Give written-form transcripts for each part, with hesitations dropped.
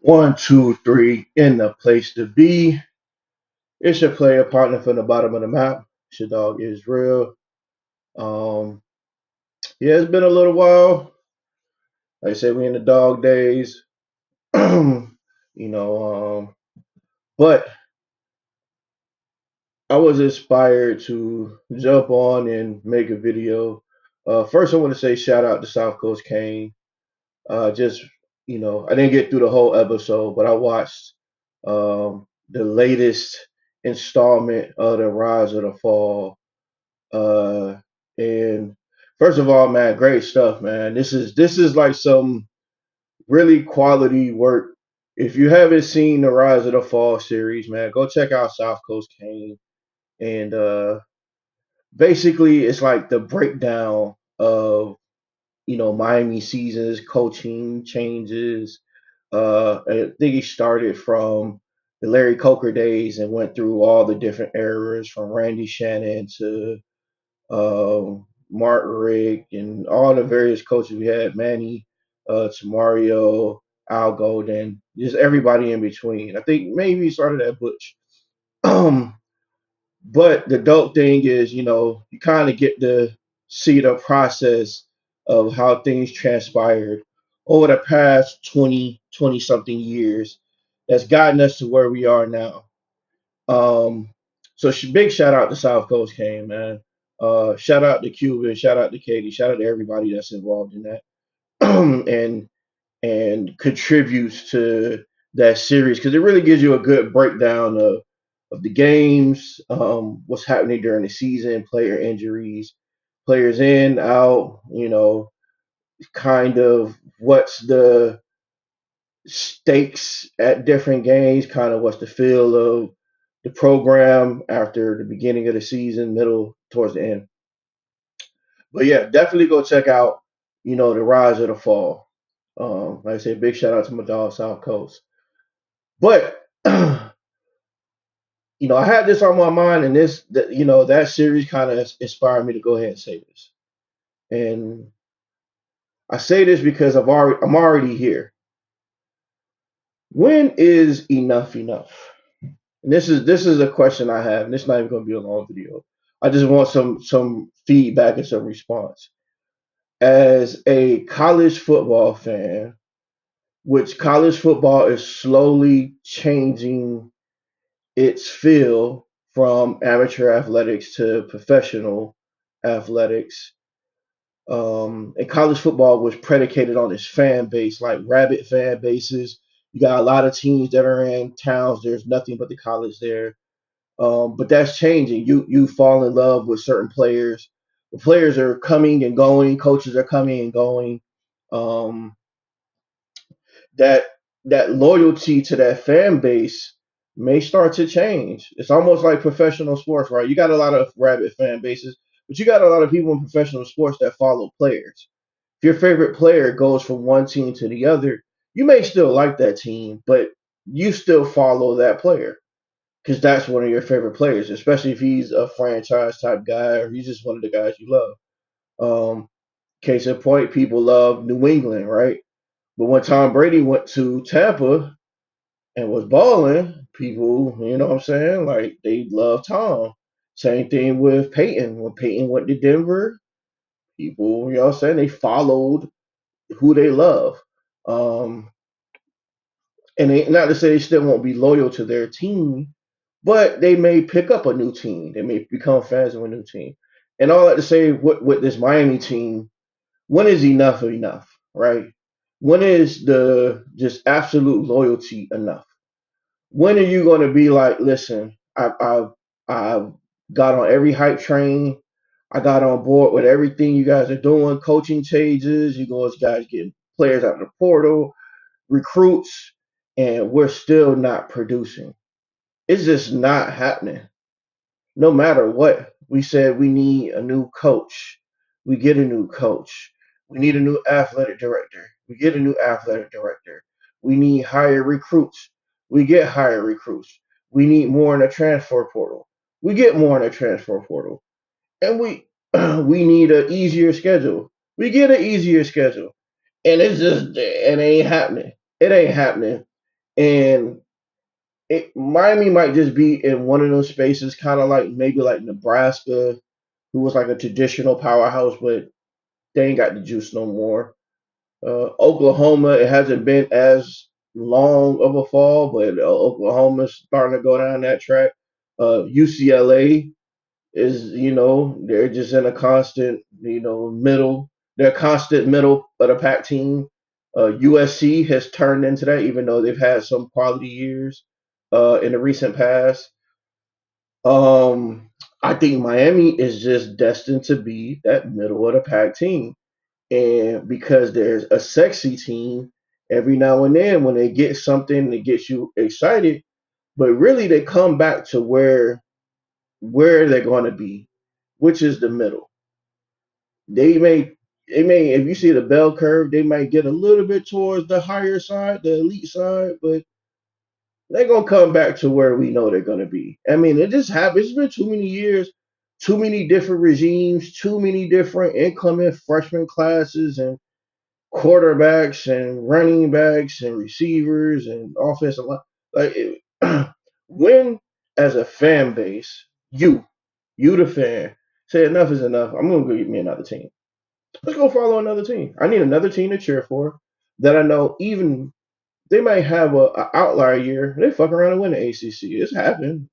One, two, three, in the place to be. It's your player partner from the bottom of the map. It's your dog is real. Um, yeah, it's been a little while. Like I said, we in the dog days. But I was inspired to jump on and make a video. First, I want to say shout out to South Coast Kane. Just I didn't get through the whole episode, but I watched the latest installment of the Rise of the Fall. And first of all, man, great stuff, man. This is like some really quality work. If you haven't seen the Rise of the Fall series, man, go check out South Coast Kane. And basically, it's like the breakdown of Miami seasons, coaching changes. I think he started from the Larry Coker days and went through all the different eras from Randy Shannon to Mark Rick and all the various coaches we had, Manny, to Mario, Al Golden, just everybody in between. I think maybe he started at Butch. Um, but the dope thing is, you kind of get to see the process of how things transpired over the past 20 something years that's gotten us to where we are now. Um, so big shout out to South Coast Kane, man. Shout out to Cuban, shout out to Katie, shout out to everybody that's involved in that and contributes to that series because it really gives you a good breakdown of the games, what's happening during the season, player injuries, players in, out, kind of what's the stakes at different games, kind of what's the feel of the program after the beginning of the season, middle towards the end. But yeah, definitely go check out, the rise of the fall. Like I said, big shout out to my dog South Coast. But I had this on my mind, and that series kind of inspired me to go ahead and say this. And I say this because I'm already here. When is enough enough? And this is a question I have, and this is not even going to be a long video. I just want some feedback and some response. As a college football fan, which college football is slowly changing its feel from amateur athletics to professional athletics. And college football was predicated on its fan base, like rabid fan bases. You got a lot of teams that are in towns. There's nothing but the college there. But that's changing. You fall in love with certain players. The players are coming and going. Coaches are coming and going. Um, that that loyalty to that fan base may start to change. It's almost like professional sports, right? You got a lot of rabid fan bases, but you got a lot of people in professional sports that follow players. If your favorite player goes from one team to the other, you may still like that team, but you still follow that player because that's one of your favorite players, especially if he's a franchise type guy or he's just one of the guys you love. Case in point, people love New England, right? But when Tom Brady went to Tampa and was balling, people, you know what I'm saying? Like they love Tom. Same thing with Peyton. When Peyton went to Denver, people, you know what I'm saying? They followed who they love. Um, and not to say they still won't be loyal to their team, but they may pick up a new team. They may become fans of a new team. And all that to say, with this Miami team, when is enough, right? When is the just absolute loyalty enough? When are you going to be like, listen, I got on every hype train. I got on board with everything you guys are doing, coaching changes. You guys getting players out of the portal, recruits, and we're still not producing. It's just not happening. No matter what, we said we need a new coach. We get a new coach. We need a new athletic director. We get a new athletic director. We need higher recruits. We get higher recruits. We need more in the transfer portal. We get more in the transfer portal. And we we need an easier schedule. We get an easier schedule. And it ain't happening. It ain't happening. And Miami might just be in one of those spaces, kind of like maybe like Nebraska, who was like a traditional powerhouse, but they ain't got the juice no more. Oklahoma, it hasn't been as long of a fall, but Oklahoma's starting to go down that track. UCLA is, they're just in a constant, middle. They're a constant middle of the pack team. USC has turned into that, even though they've had some quality years in the recent past. Um, I think Miami is just destined to be that middle of the pack team. And because there's a sexy team, every now and then when they get something that gets you excited, but really they come back to where they're going to be, which is the middle. They may if you see the bell curve, they might get a little bit towards the higher side, the elite side, but they're gonna come back to where we know they're gonna be. I mean, it just happens. It's been too many years, too many different regimes, too many different incoming freshman classes and quarterbacks and running backs and receivers and offensive line. Like when, as a fan base, you the fan, say enough is enough. I'm gonna go get me another team. Let's go follow another team. I need another team to cheer for that I know even they might have a outlier year. They fuck around and win the ACC. It's happened.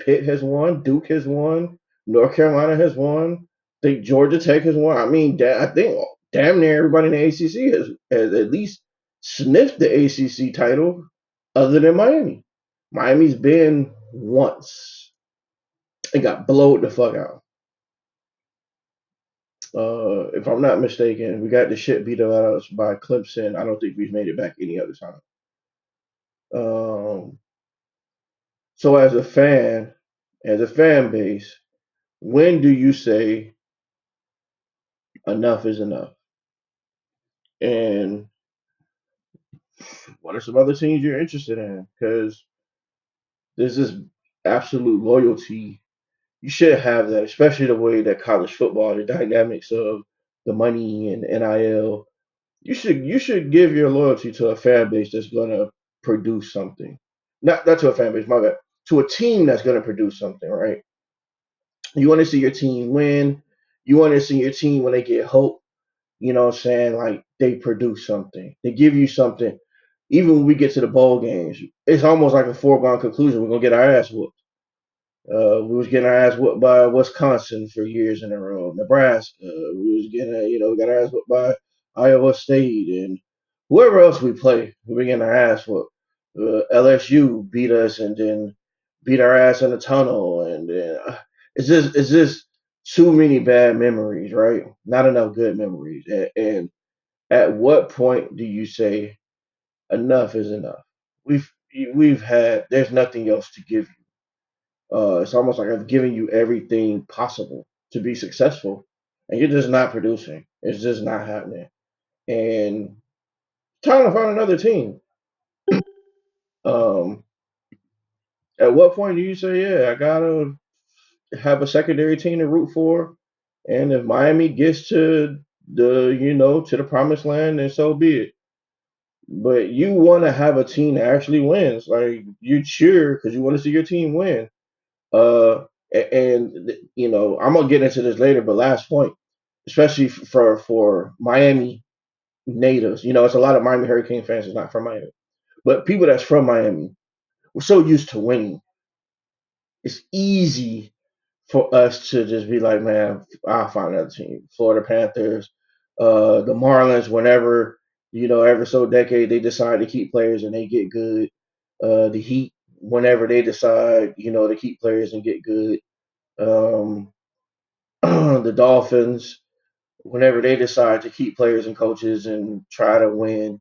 Pitt has won. Duke has won. North Carolina has won. I think Georgia Tech has won. I mean, I think damn near everybody in the ACC has at least sniffed the ACC title, other than Miami. Miami's been once and got blowed the fuck out. If I'm not mistaken, we got the shit beat out of us by Clemson. I don't think we've made it back any other time. Um, so as a fan base, when do you say enough is enough? And what are some other teams you're interested in? Because there's this absolute loyalty. You should have that, especially the way that college football, the dynamics of the money and NIL. You should give your loyalty to a fan base that's gonna produce something. Not to a fan base, my bad. To a team that's gonna produce something, right? You want to see your team win. You want to see your team when they get hope. You know what I'm saying? Like they produce something. They give you something. Even when we get to the bowl games, it's almost like a foregone conclusion. We're gonna get our ass whooped. We was getting our ass whooped by Wisconsin for years in a row. Nebraska. We was getting, we got our ass whooped by Iowa State and whoever else we play. We were getting our ass whooped. LSU beat us and then beat our ass in the tunnel, and it's just too many bad memories, right? Not enough good memories. And at what point do you say enough is enough? We've we've had. There's nothing else to give you. It's almost like I've given you everything possible to be successful, and you're just not producing. It's just not happening. And trying to find another team. Um, at what point do you say, yeah, I gotta have a secondary team to root for, and if Miami gets to to the promised land, then so be it. But you want to have a team that actually wins. Like you cheer because you want to see your team win. And I'm gonna get into this later, but last point, especially for Miami natives, it's a lot of Miami Hurricane fans is not from Miami, but people that's from Miami, we're so used to winning. It's easy for us to just be like, man, I'll find another team. Florida Panthers, the Marlins, whenever, ever so decade they decide to keep players and they get good. The Heat, whenever they decide, to keep players and get good. Um, the Dolphins, whenever they decide to keep players and coaches and try to win.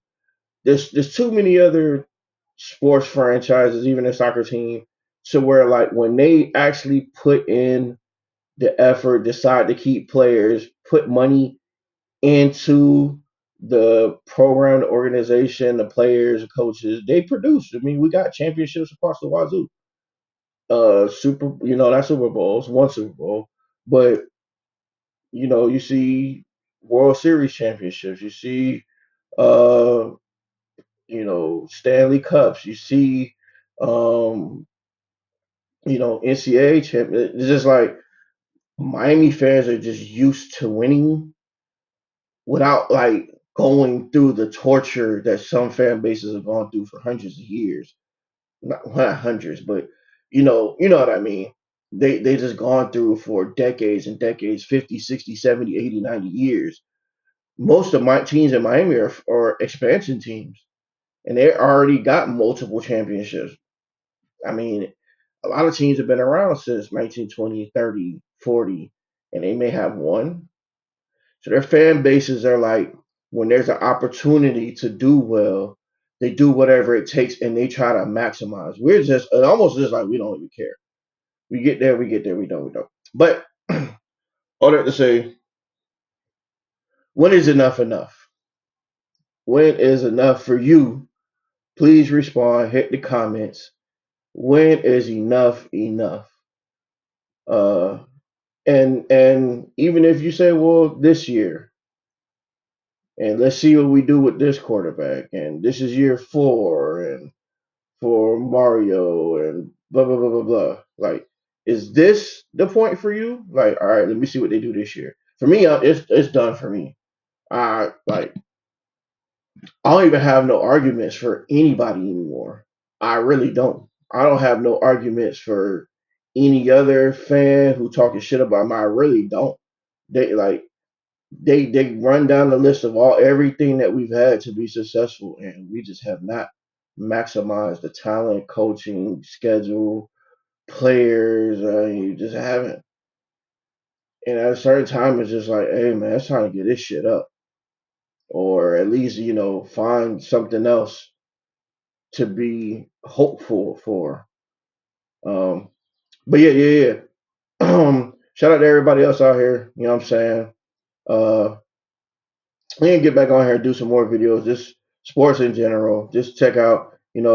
There's too many other sports franchises, even a soccer team, to where like when they actually put in the effort, decide to keep players, put money into the program, the organization, the players, the coaches, they produce. I mean, we got championships across the wazoo. Not Super Bowls, one Super Bowl, but you see World Series championships. You see, uh, Stanley Cups. You see, um, NCAA champ. It's just like Miami fans are just used to winning without like going through the torture that some fan bases have gone through for hundreds of years. Not hundreds, but you know what I mean. They just gone through for decades and decades, 50, 60, 70, 80, 90 years. Most of my teams in Miami are expansion teams, and they already got multiple championships. I mean, a lot of teams have been around since 1920, 30, 40, and they may have one. So their fan bases are like, when there's an opportunity to do well, they do whatever it takes and they try to maximize. We're just almost just like we don't even care. We get there, we get there, we don't, we don't. But all that to say, when is enough enough? When is enough for you? Please respond, hit the comments. When is enough enough? Uh and even if you say, well, this year, and let's see what we do with this quarterback, and this is year 4, and for Mario, and blah blah blah blah blah. Like, is this the point for you? Like, all right, let me see what they do this year. For me, it's done for me. I don't even have no arguments for anybody anymore. I really don't. I don't have no arguments for any other fan who talking shit about me. I really don't. They like they run down the list of everything that we've had to be successful, and we just have not maximized the talent, coaching, schedule, players. You just haven't. And at a certain time, it's just like, hey man, it's time to get this shit up, or at least find something else to be hopeful for. Um, but yeah. Shout out to everybody else out here. You know what I'm saying? Uh, we can get back on here and do some more videos, just sports in general. Just check out, it's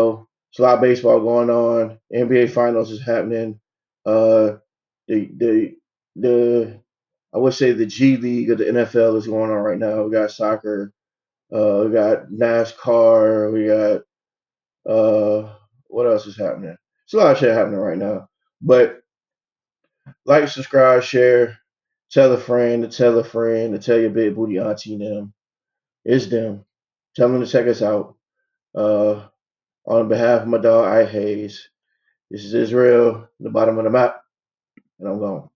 a lot of baseball going on. NBA Finals is happening. Uh, the I would say the G League of the NFL is going on right now. We got soccer. We got NASCAR. We got what else is happening? It's a lot of shit happening right now. But like, subscribe, share, tell a friend to tell a friend to tell your big booty auntie them. It's them. Tell them to check us out. Uh, on behalf of my dog, I Hayes. This is Israel, the bottom of the map, and I'm gone.